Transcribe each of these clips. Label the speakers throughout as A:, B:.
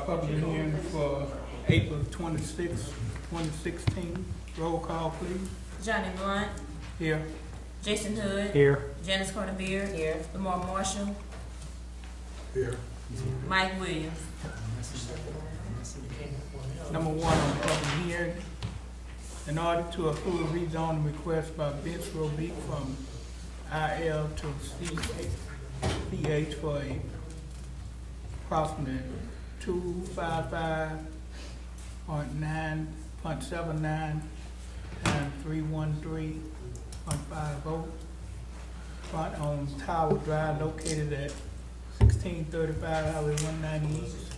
A: public hearing for April 26, 2016. Roll call, please.
B: Johnny Blunt.
A: Here.
B: Jason Hood.
A: Here.
B: Janice Carter Beard. Here. Lamar Marshall.
C: Here.
B: Mike Williams.
A: Number one on public hearing. In order to approve rezoning request by Vince Robic from IL to CH for a approximately 255.79 times 313.50 front on Tower Drive located at 1635 Highway 190 East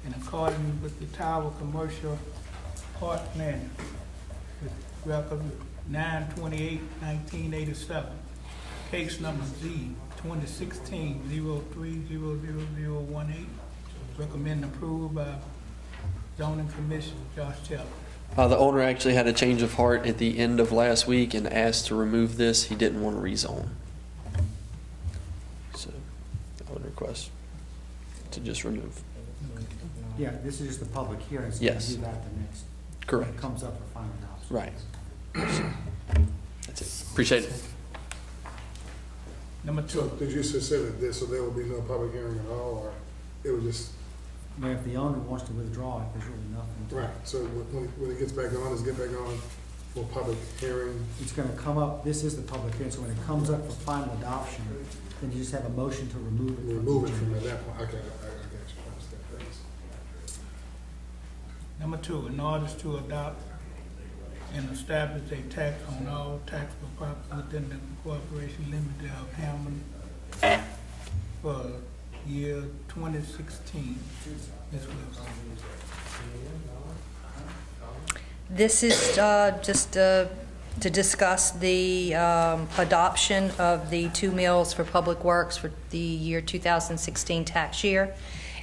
A: in accordance with the Tower Commercial Park Plan with record 9/28/1987. Case number Z 2016-03-00018. Recommend approval by Zoning Commission. Josh Taylor.
D: The owner actually had a change of heart at the end of last week and asked to remove this. He didn't want to rezone. So I would request to just remove.
E: Yeah, this is just the public hearing, so
D: yes.
E: we'll do that the next.
D: Correct.
E: When it comes up for final adoption.
D: Right. That's it. Appreciate it.
A: Number two.
C: So did you just say that so there will be no public hearing at all, or it was just?
E: Well, if the owner wants to withdraw it, there's really nothing.
C: Right. So when it gets back on, does it get back on for public hearing?
E: It's going to come up. This is the public hearing, so when it comes up for final adoption, then you just have a motion to remove it.
C: Remove it from that point. Okay, I got you. I understand. Thanks.
A: Number two, in order to adopt and establish a tax on all taxable property within the corporation limited of Hammond for year 2016. Ms. Wilson.
F: This is just to discuss the adoption of the 2 mills for Public Works for the year 2016 tax year.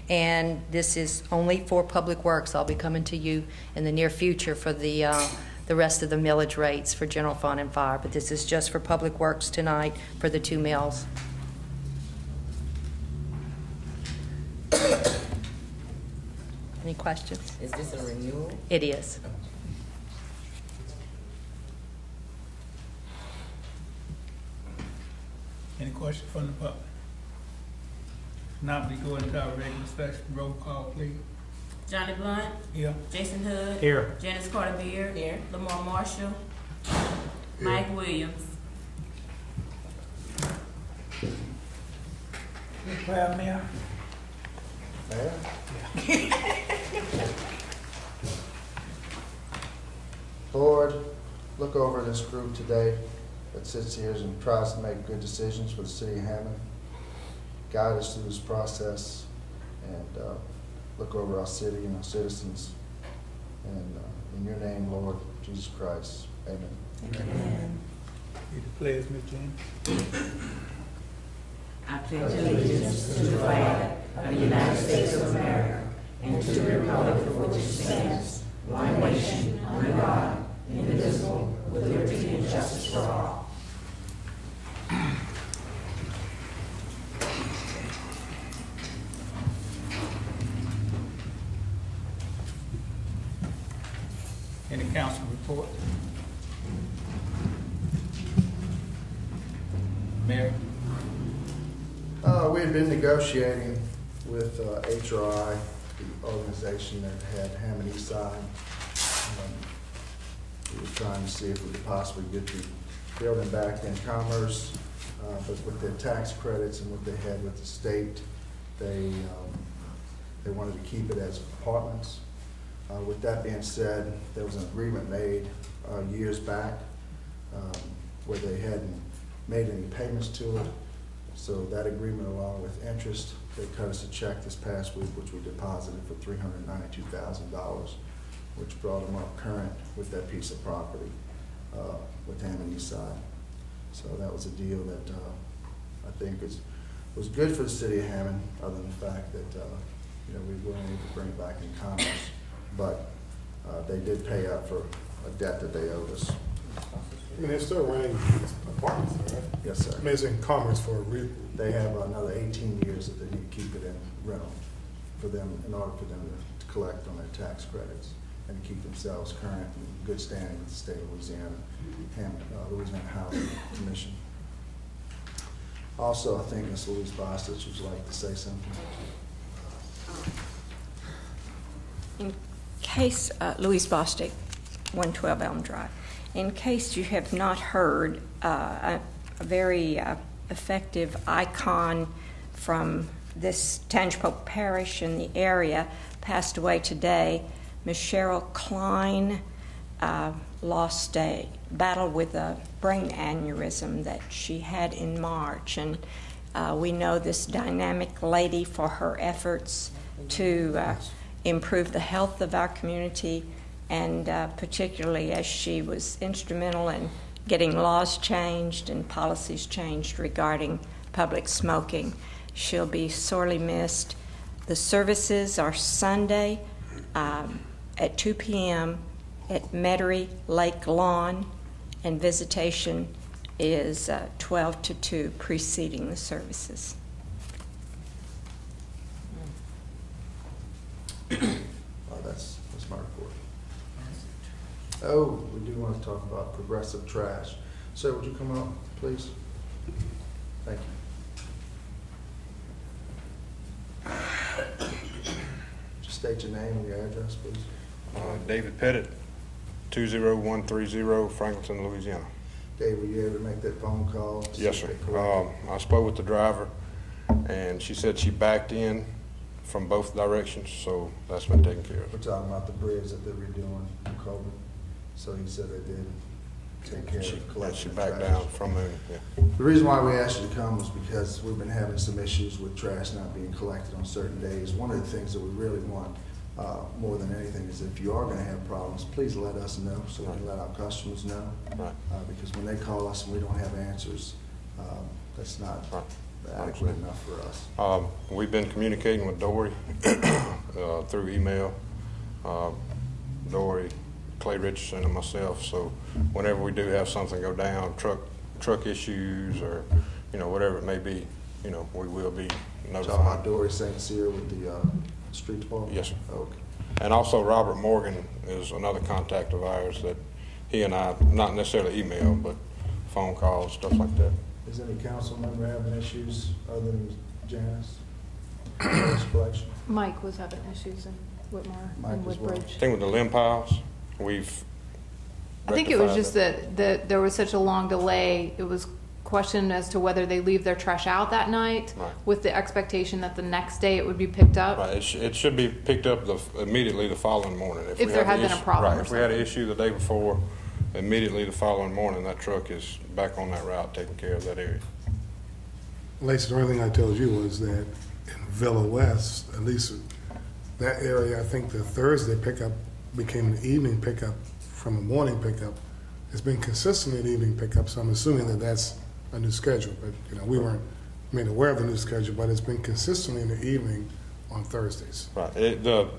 F: And this is only for Public Works. I'll be coming to you in the near future for the rest of the millage rates for general fund and fire. But this is just for Public Works tonight for the 2 mills. Any questions?
G: Is this a renewal?
F: It is.
A: Any questions from the public? Now we go into our regular session. Roll call, please.
B: Johnny Blunt.
A: Here.
B: Jason Hood.
A: Here.
B: Janice Carter Beard.
G: Here.
B: Lamar Marshall.
C: Here.
B: Mike Williams.
A: Well, Mayor.
H: Lord, look over this group today that sits here and tries to make good decisions for the city of Hammond. Guide us through this process and look over our city and our citizens. And in your name, Lord Jesus Christ, amen.
F: Amen.
A: Read the pledge, Ms. James.
G: I pledge allegiance to the flag of the United States of America and to the republic for which it stands, one nation, under God, indivisible, with liberty and justice for all.
A: Any council report? Mayor?
H: We had been negotiating with HRI, the organization that had Hammond East Side. We were trying to see if we could possibly get the building back in commerce, but with their tax credits and what they had with the state, they wanted to keep it as apartments. With that being said, there was an agreement made years back where they hadn't made any payments to it. So that agreement, along with interest, they cut us a check this past week, which we deposited for $392,000, which brought them up current with that piece of property with Hammond East Side. So that was a deal that I think was good for the city of Hammond, other than the fact that we weren't able to bring it back in commerce. But they did pay up for a debt that they owed us.
C: I mean, they're still renting apartments, right?
H: Yes, sir.
C: I mean, it's in commerce for a reason.
H: They have another 18 years that they need to keep it in rental. for them, in order for them to collect on their tax credits and to keep themselves current and good standing with the state of Louisiana, Louisiana Housing Commission. Also, I think Ms. Louise Bostich would like to say something.
G: In case, Louise Bostic, 112 Elm Drive. In case you have not heard, a very effective icon from this Tangipahoa Parish in the area passed away today. Miss Cheryl Klein lost a battle with a brain aneurysm that she had in March, and we know this dynamic lady for her efforts to improve the health of our community, and particularly as she was instrumental in getting laws changed and policies changed regarding public smoking. She'll be sorely missed. The services are Sunday at 2 p.m. at Metairie Lake Lawn, and visitation is 12 to 2 preceding the services.
H: That's my report. Oh, we do want to talk about progressive trash. Sir, would you come up, please? Thank you. Just state your name and your address, please.
I: David Pettit, 20130 Franklinton, Louisiana.
H: Dave, were you able to make that phone call?
I: Yes, sir. I spoke with the driver, and she said she backed in from both directions, so that's been taken care of.
H: We're talking about the bridge that they're redoing in Colburn. So he said they did take care of collection.
I: She backed down from there. Yeah.
H: The reason why we asked you to come was because we've been having some issues with trash not being collected on certain days. One of the things that we really want more than anything is if you are going to have problems, please let us know so we can let our customers know.
I: Right.
H: Because when they call us and we don't have answers, that's not adequate enough for us.
I: We've been communicating with Dory through email. Dory, Clay Richardson, and myself. So whenever we do have something go down, truck issues, or whatever it may be, we will be notified.
H: Talking about Dory St. Cyr with the street department?
I: Yes, sir.
H: Okay.
I: And also Robert Morgan is another contact of ours that he and I, not necessarily email, but phone calls, stuff like that.
H: Is any council member having issues other than Janice? Trash collection?
J: Mike was having issues in Whitmore and Woodbridge.
I: I think with the limb piles,
J: I think it was just
I: that.
J: that there was such a long delay. It was questioned as to whether they leave their trash out that night,
I: Right.
J: with the expectation that the next day it would be picked up.
I: Right, it should be picked up immediately the following morning.
J: If there had been a problem
I: Right,
J: or
I: if we had an
J: something.
I: issue the day before, immediately the following morning, that truck is back on that route, taking care of that area.
C: Lacey, the only thing I told you was that in Villa West, at least that area, I think the Thursday pickup became an evening pickup from a morning pickup. It's been consistently an evening pickup, so I'm assuming that that's a new schedule. But we weren't made aware of the new schedule, but it's been consistently in the evening on Thursdays.
I: Right. The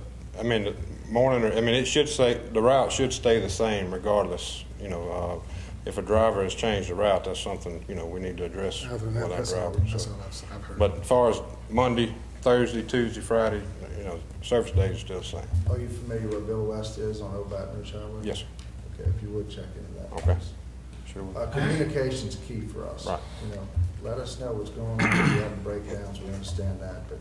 I: morning. It should say the route should stay the same regardless. If a driver has changed the route, that's something we need to address
C: Other than
I: with
C: that,
I: our
C: that's all
I: driver.
C: I've heard.
I: But as far as Monday, Thursday, Tuesday, Friday, service days are still the same.
H: Are you familiar where Villa West is on Old Baton Rouge Highway?
I: Yes, sir.
H: Okay, if you would check into that.
I: Okay.
H: please.
I: Sure. will.
H: Communication's key for us.
I: Right.
H: Let us know what's going on. If you're having breakdowns, we understand that, but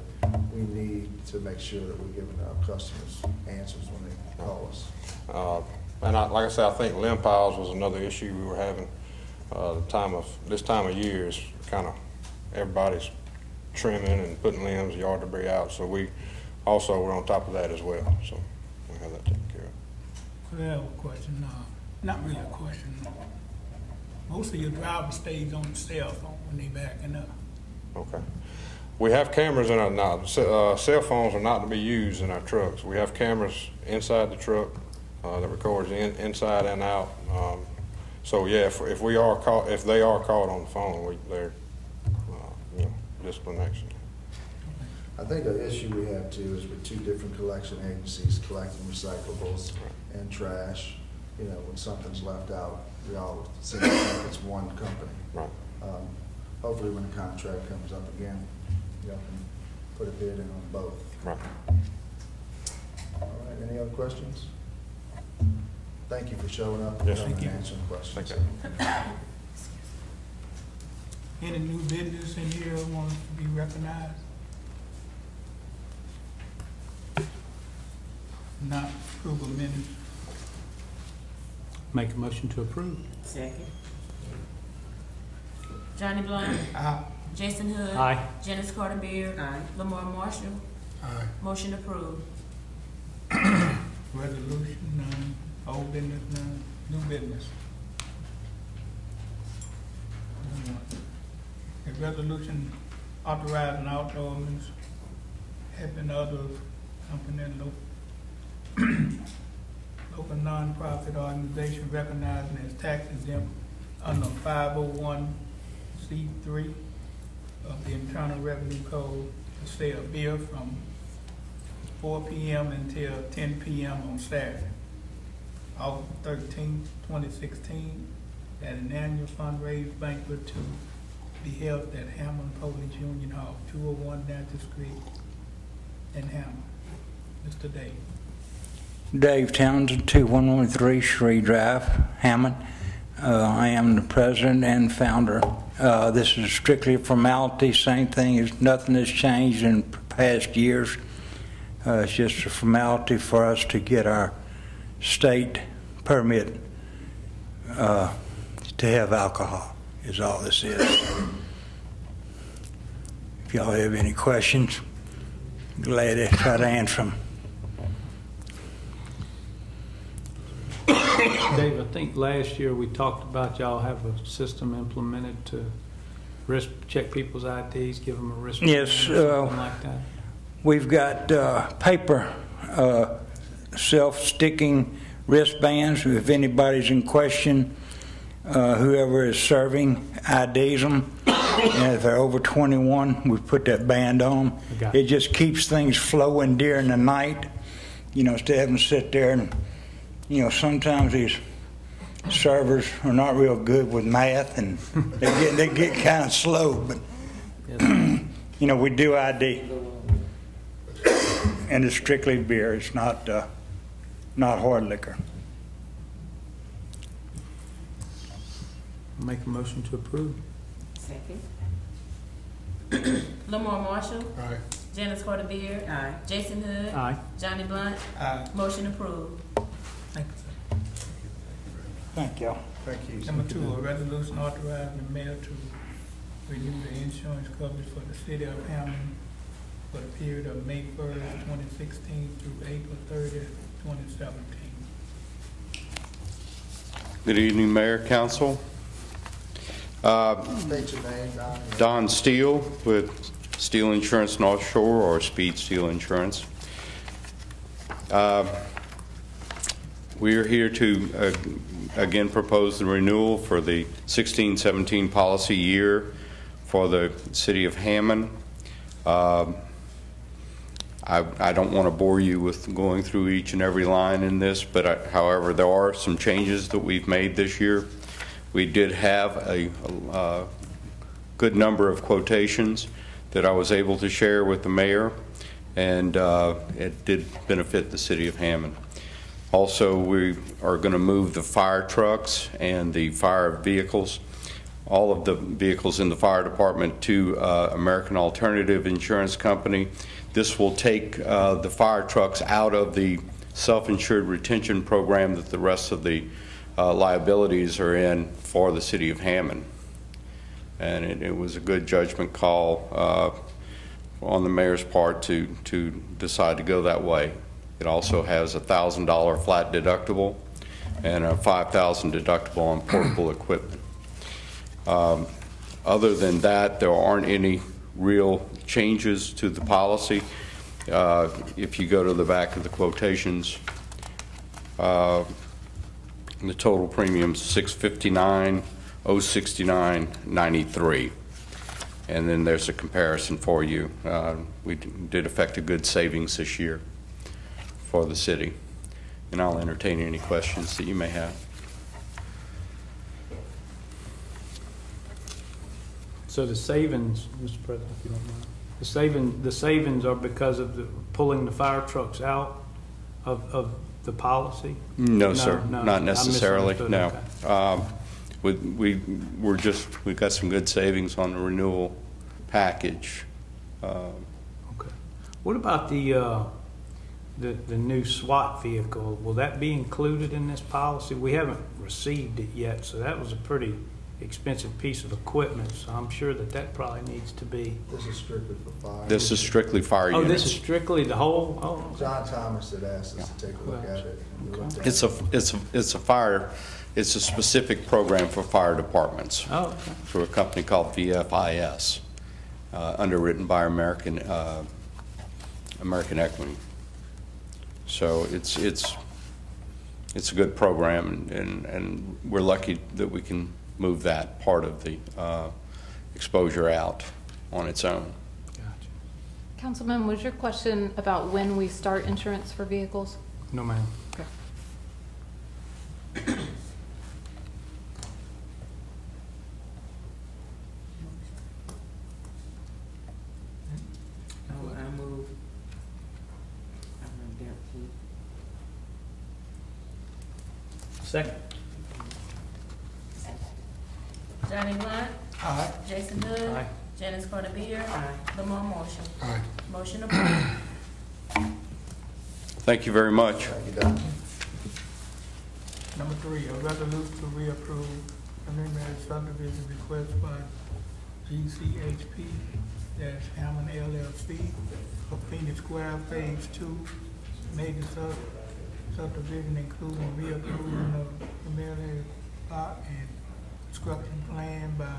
H: we need to make sure that we're giving our customers answers when they call us.
I: And like I said, I think limb piles was another issue we were having. This time of year is kind of everybody's trimming and putting limbs, yard debris out. So we're on top of that as well. So we have that taken care of.
A: I have a question, not really a question. Most of your drivers stays on the cell phone when they backing up.
I: Okay. We have cameras in our now. Cell phones are not to be used in our trucks. We have cameras inside the truck that records inside and out. So yeah, if they are caught on the phone, they're discipline action.
H: I think the issue we have too is with two different collection agencies collecting recyclables and trash. When something's left out, we all seem to think it's one company.
I: Right.
H: Hopefully when the contract comes up again, y'all can put a bid in on both.
I: Right.
H: All right, any other questions? Thank you for showing up
I: Yes,
H: and
A: thank you.
H: answering questions.
I: Thank you.
A: Any new business in here wants to be recognized? Not approval of minutes.
K: Make a motion to approve.
G: Second.
B: Johnny Blunt.
A: Aye.
B: Jason Hood.
K: Aye.
B: Janice Carter Beard.
G: Aye.
B: Lamar Marshall.
C: Aye.
B: Motion approved.
A: Resolution, none. Old business, none. New business. A resolution authorizing outdoors helping others, company, local nonprofit organization recognizing as tax exempt under 501c3 of the Internal Revenue Code to sell beer from 4 p.m. until 10 p.m. on Saturday, August 13, 2016, at an annual fundraise banquet to be held at Hammond Police Union Hall, 201 Natchez Street in Hammond. Mr. Dave.
L: Dave Townsend, 2113 Shree Drive, Hammond. I am the president and founder. This is strictly a formality, same thing, nothing has changed in past years. It's just a formality for us to get our state permit to have alcohol, is all this is. If y'all have any questions, glad to try to answer them.
K: Dave, I think last year we talked about y'all have a system implemented to check people's IDs, give them a wristband,
L: Yes,
K: something like that.
L: We've got paper self-sticking wristbands. If anybody's in question, whoever is serving IDs them. And if they're over 21, we put that band on.
K: Okay.
L: It just keeps things flowing during the night. You know, instead of having to sit there and, you know, sometimes these servers are not real good with math and they get kind of slow. But, you know, we do ID. And it's strictly beer. It's not hard liquor.
K: Make a motion to approve.
G: Second.
B: Lamar Marshall.
C: Aye.
B: Janice Carter Beard.
G: Aye.
B: Jason Hood.
K: Aye.
B: Johnny Blunt.
A: Aye.
B: Motion approved.
A: Thank you, sir.
L: Thank y'all.
H: Thank you.
A: Number two, a resolution authorizing the mayor to renew the insurance coverage for the city of Hammond for the period of May 1st, 2016 through April 30th, 2017.
M: Good evening, Mayor, Council.
H: State your name, Don.
M: Don Steele with Steele Insurance North Shore, or Speed Steele Insurance. We're here to again propose the renewal for the 16-17 policy year for the city of Hammond. I don't want to bore you with going through each and every line in this, but however, there are some changes that we've made this year. We did have a good number of quotations that I was able to share with the mayor, and it did benefit the city of Hammond. Also, we are going to move the fire trucks and the fire vehicles, all of the vehicles in the fire department, to American Alternative Insurance Company. This will take the fire trucks out of the self-insured retention program that the rest of the liabilities are in for the city of Hammond. And it was a good judgment call on the mayor's part to decide to go that way. It also has a $1,000 flat deductible and a $5,000 deductible on portable equipment. Other than that, there aren't any real changes to the policy. If you go to the back of the quotations, the total premium is $659,069.93, and then there's a comparison for you. We did affect a good savings this year for the city, and I'll entertain any questions that you may have.
K: So the savings, Mr. President, if you don't mind, The savings are because of pulling the fire trucks out of the policy?
M: No, sir,
K: no,
M: not necessarily,
K: I
M: no.
K: misunderstood,
M: We got some good savings on the renewal package.
K: Okay. What about the new SWAT vehicle? Will that be included in this policy? We haven't received it yet, so that was a pretty expensive piece of equipment, so I'm sure that probably needs to be.
H: This is strictly for fire.
M: This is strictly fire
K: Oh,
M: units.
K: this is strictly the whole? Oh, okay.
H: John Thomas had asked us to take a look at it. We looked at
M: It's a specific program for fire departments.
K: Oh, okay.
M: Through a company called VFIS, underwritten by American Equity. So it's a good program, and we're lucky that we can move that part of the exposure out on its own.
K: Gotcha.
J: Councilman, was your question about when we start insurance for vehicles?
K: No, ma'am.
J: Okay.
G: I move.
K: Second.
B: Johnny Blunt.
A: Aye.
B: Jason Hood.
K: Aye.
B: Janice Carter Beard. Lamar Marshall.
C: Aye.
B: Motion approved.
M: Thank you very much.
H: Thank you, Don.
A: Number 3, a resolution to reapprove preliminary subdivision request by GCHP-Hammond LLC for Phoenix Square Phase 2 major subdivision, including reapproving of preliminary plot and construction plan by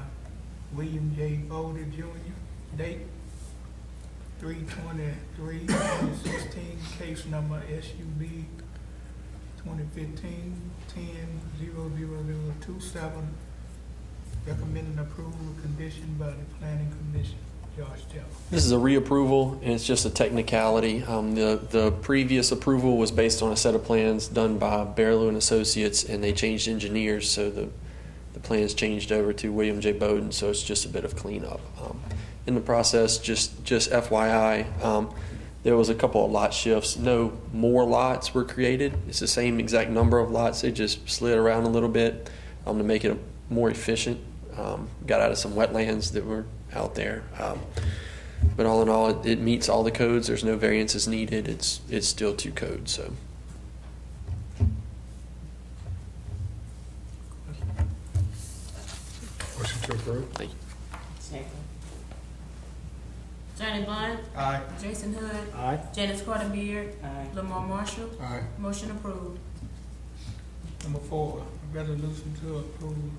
A: William J. Bowden Jr. Date 3/23/2016, case number SUB 2015-10-00027, recommending approval conditioned by the Planning Commission. Josh Jeff.
D: This is a reapproval, and it's just a technicality. The previous approval was based on a set of plans done by Barlow and Associates, and they changed engineers, so the plans changed over to William J. Bowden, so it's just a bit of cleanup. In the process, just FYI, there was a couple of lot shifts. No more lots were created. It's the same exact number of lots. They just slid around a little bit to make it more efficient. Got out of some wetlands that were out there. But all in all, it meets all the codes. There's no variances needed. It's still 2 codes. So.
C: Motion to approve.
D: Thank you.
G: Second.
B: Johnny Blunt.
A: Aye.
B: Jason Hood.
K: Aye.
B: Janice Carter Beard.
G: Aye.
B: Lamar Marshall.
C: Aye.
B: Motion approved.
A: Number 4, a resolution to approve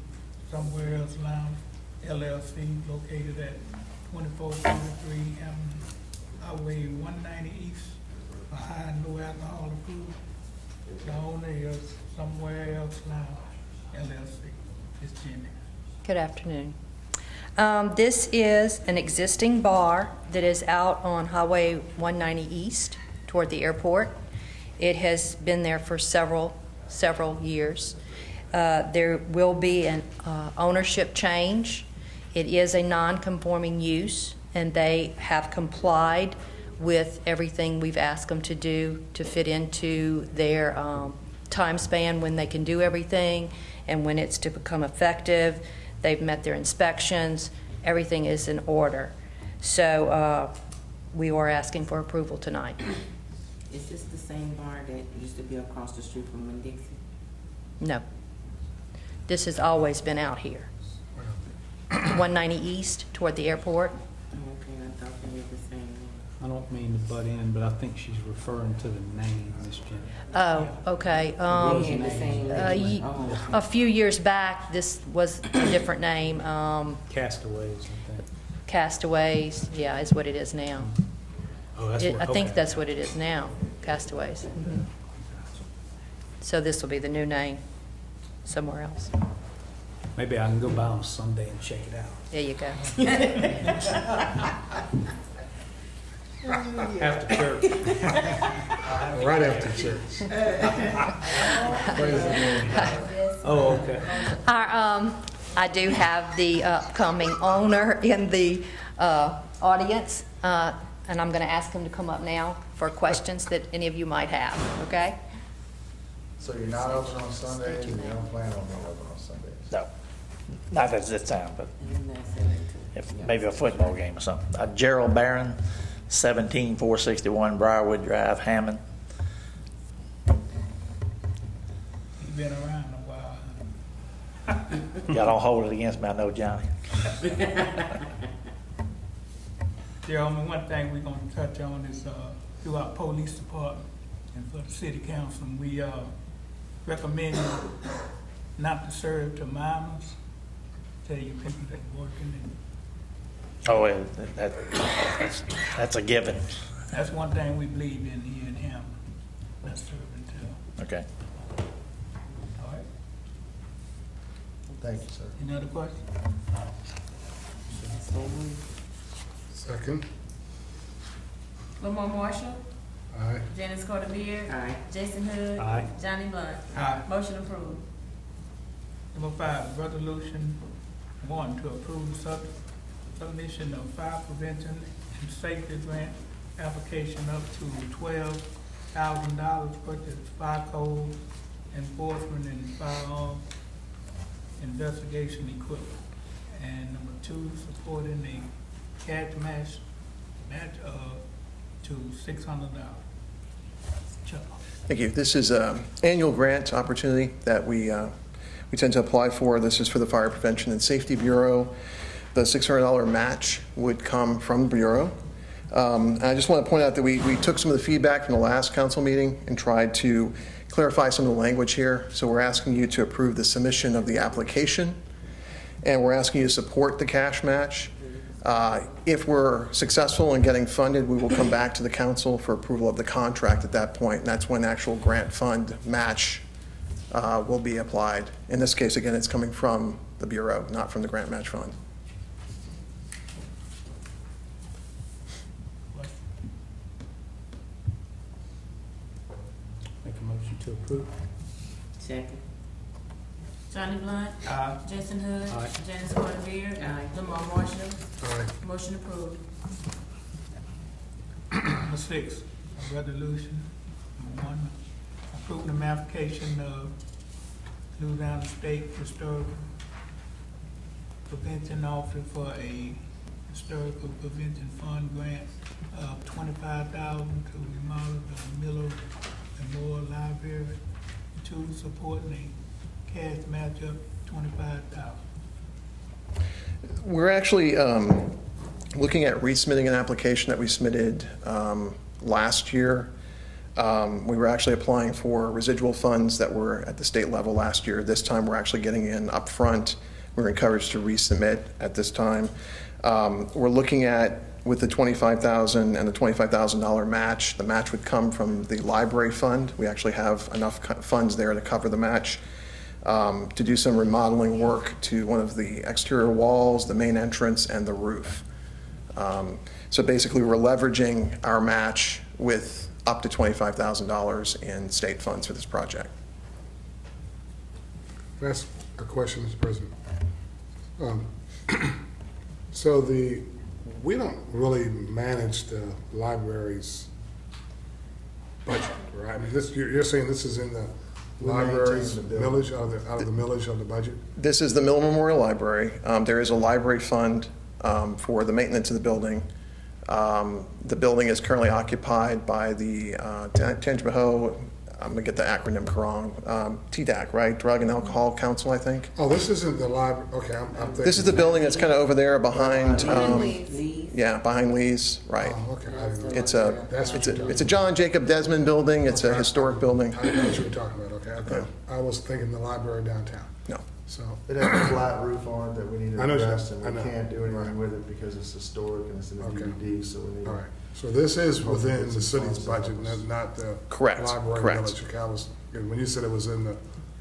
A: Somewhere Else Lounge LLC located at 2443 Hammond Highway 190 East for high and low alcohol approved. The owner is Somewhere Else Lounge LLC. It's Jimmy.
F: Good afternoon. This is an existing bar that is out on Highway 190 East toward the airport. It has been there for several years. There will be an ownership change. It is a non-conforming use, and they have complied with everything we've asked them to do to fit into their time span when they can do everything and when it's to become effective. They've met their inspections. Everything is in order. So we are asking for approval tonight.
G: Is this the same bar that used to be across the street from Winn-Dixie?
F: No. This has always been out here. 190 East toward the airport.
G: Okay, I thought they were the same one.
K: I don't mean to butt in, but I think she's referring to the name, Miss Jenny.
F: Oh, okay.
G: Yeah, the same name.
F: A few years back, this was a different name.
K: Castaways, I think.
F: Castaways, yeah, is what it is now.
K: Oh, that's what,
F: I think
K: okay.
F: that's what it is now, Castaways. Mhm. So this will be the new name somewhere else.
K: Maybe I can go by on Sunday and check it out.
F: There you go.
K: After church.
C: Right after church.
K: Oh, okay.
F: I do have the upcoming owner in the audience, and I'm going to ask him to come up now for questions that any of you might have, okay?
H: So you're not open on Sundays, and you don't plan on being open on Sundays?
N: No, not at this time, but if maybe a football game or something. Gerald Barron, 17461 Briarwood Drive, Hammond.
A: You've been around a while.
N: Y'all don't hold it against me, I know Johnny.
A: Chairman, one thing we're gonna touch on is, through our police department and for the city council, we, recommend you not to serve to minors. Tell your people that working and
N: Oh, that's a given.
A: that's one thing we believe in here in Hammond, not serving to.
N: Okay.
A: All right,
H: Thank you, sir.
A: any other questions?
C: Second.
B: Lamar Marshall.
C: Aye.
B: Janice Carter Beard.
G: Aye.
B: Jason Hood.
K: Aye.
B: Johnny Blunt.
A: Aye.
B: Motion approved.
A: Number 5, resolution 1 to approve submission of fire prevention and safety grant application up to $12,000 purchase fire code enforcement and firearm investigation equipment. And number 2, supporting the cash match to $600. Chuck.
O: Thank you. This is an annual grant opportunity that we tend to apply for. This is for the Fire Prevention and Safety Bureau. The $600 match would come from the Bureau. And I just want to point out that we took some of the feedback from the last council meeting and tried to clarify some of the language here. So we're asking you to approve the submission of the application, and we're asking you to support the cash match. If we're successful in getting funded, we will come back to the council for approval of the contract at that point, and that's when actual grant fund match will be applied. In this case, again, it's coming from the Bureau, not from the grant match fund.
K: Make a motion to approve.
G: Second.
B: Johnny Blunt.
A: Aye.
B: Jason Hood.
K: Aye.
B: Janice Carter Beard.
G: Aye.
B: Lamar Marshall.
C: Aye.
B: Motion approved.
A: Number 6, a resolution, number 1, approving the modification of Louisiana State Historical Prevention Office for a Historical Prevention Fund grant of $25,000 to remodel the Miller Memorial Library. 2, supporting a cash match up $25,000.
O: We're actually looking at resubmitting an application that we submitted last year. We were actually applying for residual funds that were at the state level last year. This time we're actually getting in upfront. We're encouraged to resubmit at this time. We're looking at, with the $25,000 and the $25,000 match, the match would come from the library fund. We actually have enough funds there to cover the match. To do some remodeling work to one of the exterior walls, the main entrance, and the roof. So basically, we're leveraging our match with up to $25,000 in state funds for this project.
C: That's a question, Mr. President. So we don't really manage the library's budget, right? I mean, you're saying this is in the library's millage, out of the millage of the budget?
O: This is the Miller Memorial Library. There is a library fund for the maintenance of the building. The building is currently occupied by the Tangipahoa, I'm going to get the acronym wrong, TDAC, right? Drug and Alcohol Council, I think.
C: Oh, this isn't the library. Okay, I'm thinking.
O: This is the building that's kind of over there behind.
G: Lee's.
O: Yeah, behind Lee's, right.
C: Oh, okay. I didn't know.
O: It's a John Jacob Desmond building. It's a historic building.
C: I know what you were talking about. Okay, I was thinking the library downtown.
O: No.
C: So
H: It has a flat roof on it that we need to
C: I know
H: address,
C: you-
H: and
C: I
H: we
C: know.
H: can't do anything
C: Right.
H: with it because it's historic and it's in the
C: Okay.
H: DVD, so we need.
C: all right. So this is within the city's budget, not the
O: Correct,
C: library
O: correct.
C: millage. Okay, when you said it was in the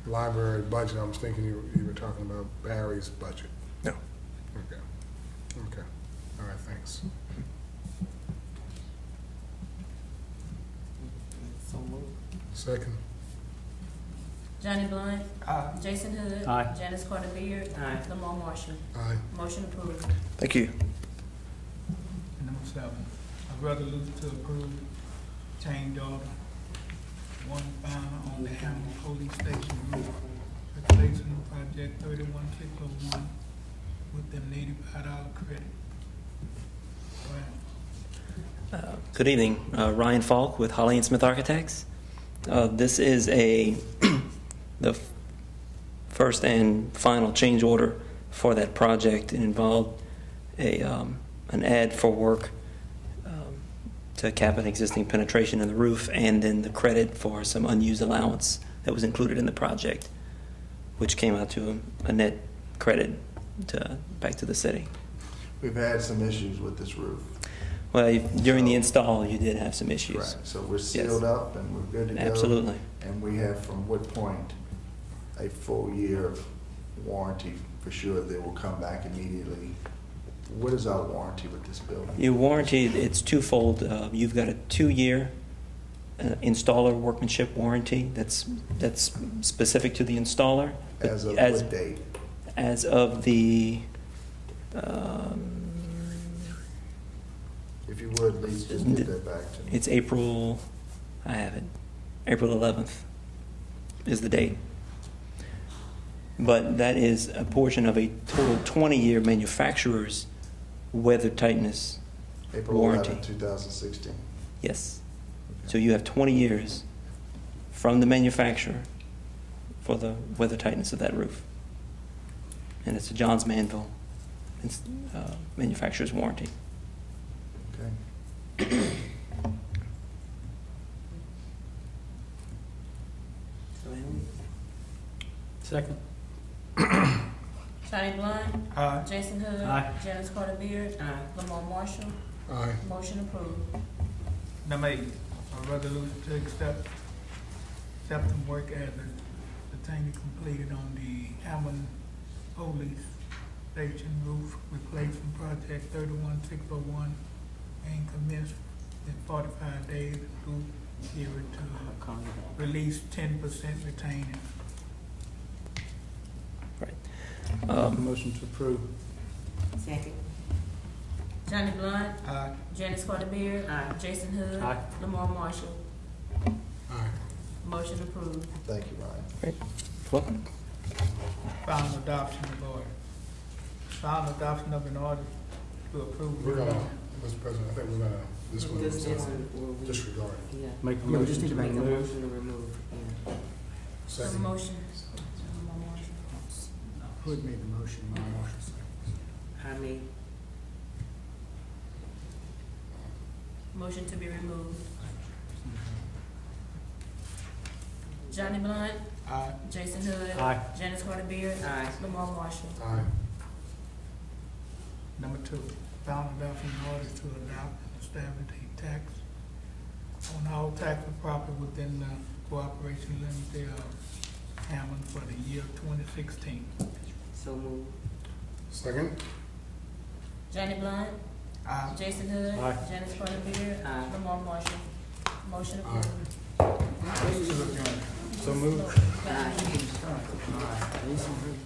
C: library budget, I was thinking you were talking about Barry's budget.
O: No.
C: Okay. Okay. All right. Thanks.
G: So moved.
C: Second.
B: Johnny Blunt.
A: Aye.
B: Jason Hood.
K: Aye.
B: Janice Carter Beard.
G: Aye.
B: Lamar Marshall.
C: Aye.
B: Motion approved.
O: Thank you.
A: 7, a resolution to approve change order one final on the Hammond Police Station roof, replacing project 31601 with them $85 credit. Go ahead.
P: Good evening, Ryan Falk with Holly and Smith Architects. This is the first and final change order for that project. It involved an ad for work to cap an existing penetration in the roof, and then the credit for some unused allowance that was included in the project, which came out to a net credit back to the city.
H: We've had some issues with this roof.
P: Well, during the install, you did have some issues.
H: Right, so we're sealed up and we're good to go.
P: Absolutely.
H: And we have, from what point, a full year of warranty for sure. They will come back immediately. What is our warranty with this building?
P: Your warranty, it's twofold. You've got a 2-year installer workmanship warranty that's specific to the installer.
H: As of what date?
P: As of the...
H: if you would, please just get that back to me.
P: It's April 11th is the date. But that is a portion of a total 20-year manufacturer's weather tightness
H: April
P: warranty.
H: 11, 2016.
P: Yes. Okay. So you have 20 years from the manufacturer for the weather tightness of that roof. And it's a Johns Manville manufacturer's warranty.
H: Okay.
K: Second.
B: Johnny Blunt.
A: Aye.
B: Jason Hood.
K: Aye.
B: Janice Carter Beard. Lamar Marshall.
C: Aye.
B: Motion approved.
A: Number 8, a resolution to accept them work as pertaining completed on the Hammond Police Station roof replacement project 31601 and commenced in 45 days through here to release 10% retaining.
P: Right.
K: Motion to approve.
G: Second.
B: Johnny Blunt.
A: Aye.
B: Janice Carter Beard. Jason Hood.
K: Aye.
B: Lamar Marshall.
C: Aye.
B: Motion approved.
H: Thank you, Ryan.
P: Great. Welcome.
A: Final adoption of order. Final adoption of an order to approve.
C: We're gonna, Mr. President, I think we're gonna, this one was disregarded.
G: Yeah.
K: Make a
E: Yeah, we just
K: motion
E: need
K: to
E: to make a
K: remove.
G: Motion to remove, yeah.
C: Second.
B: Motion.
E: Hood made the motion, Marshall second.
G: I made.
B: Motion to be removed. Johnny Blunt.
A: Aye.
B: Jason Hood.
K: Aye.
B: Janice Carter Beard.
G: Aye.
B: Lamar Marshall.
C: Aye.
A: Number 2, final adoption in order to adopt and establish a tax on all taxable property within the cooperation limit of Hammond for the year 2016.
G: So moved.
C: Second.
B: Johnny Blunt.
A: Aye.
B: Jason Hood.
K: Aye.
B: Janice Carter Beard.
G: Aye.
B: Lamar Marshall. Motion
C: Aye.
B: approved.
K: So moved.
G: Aye.
E: Jason Hood.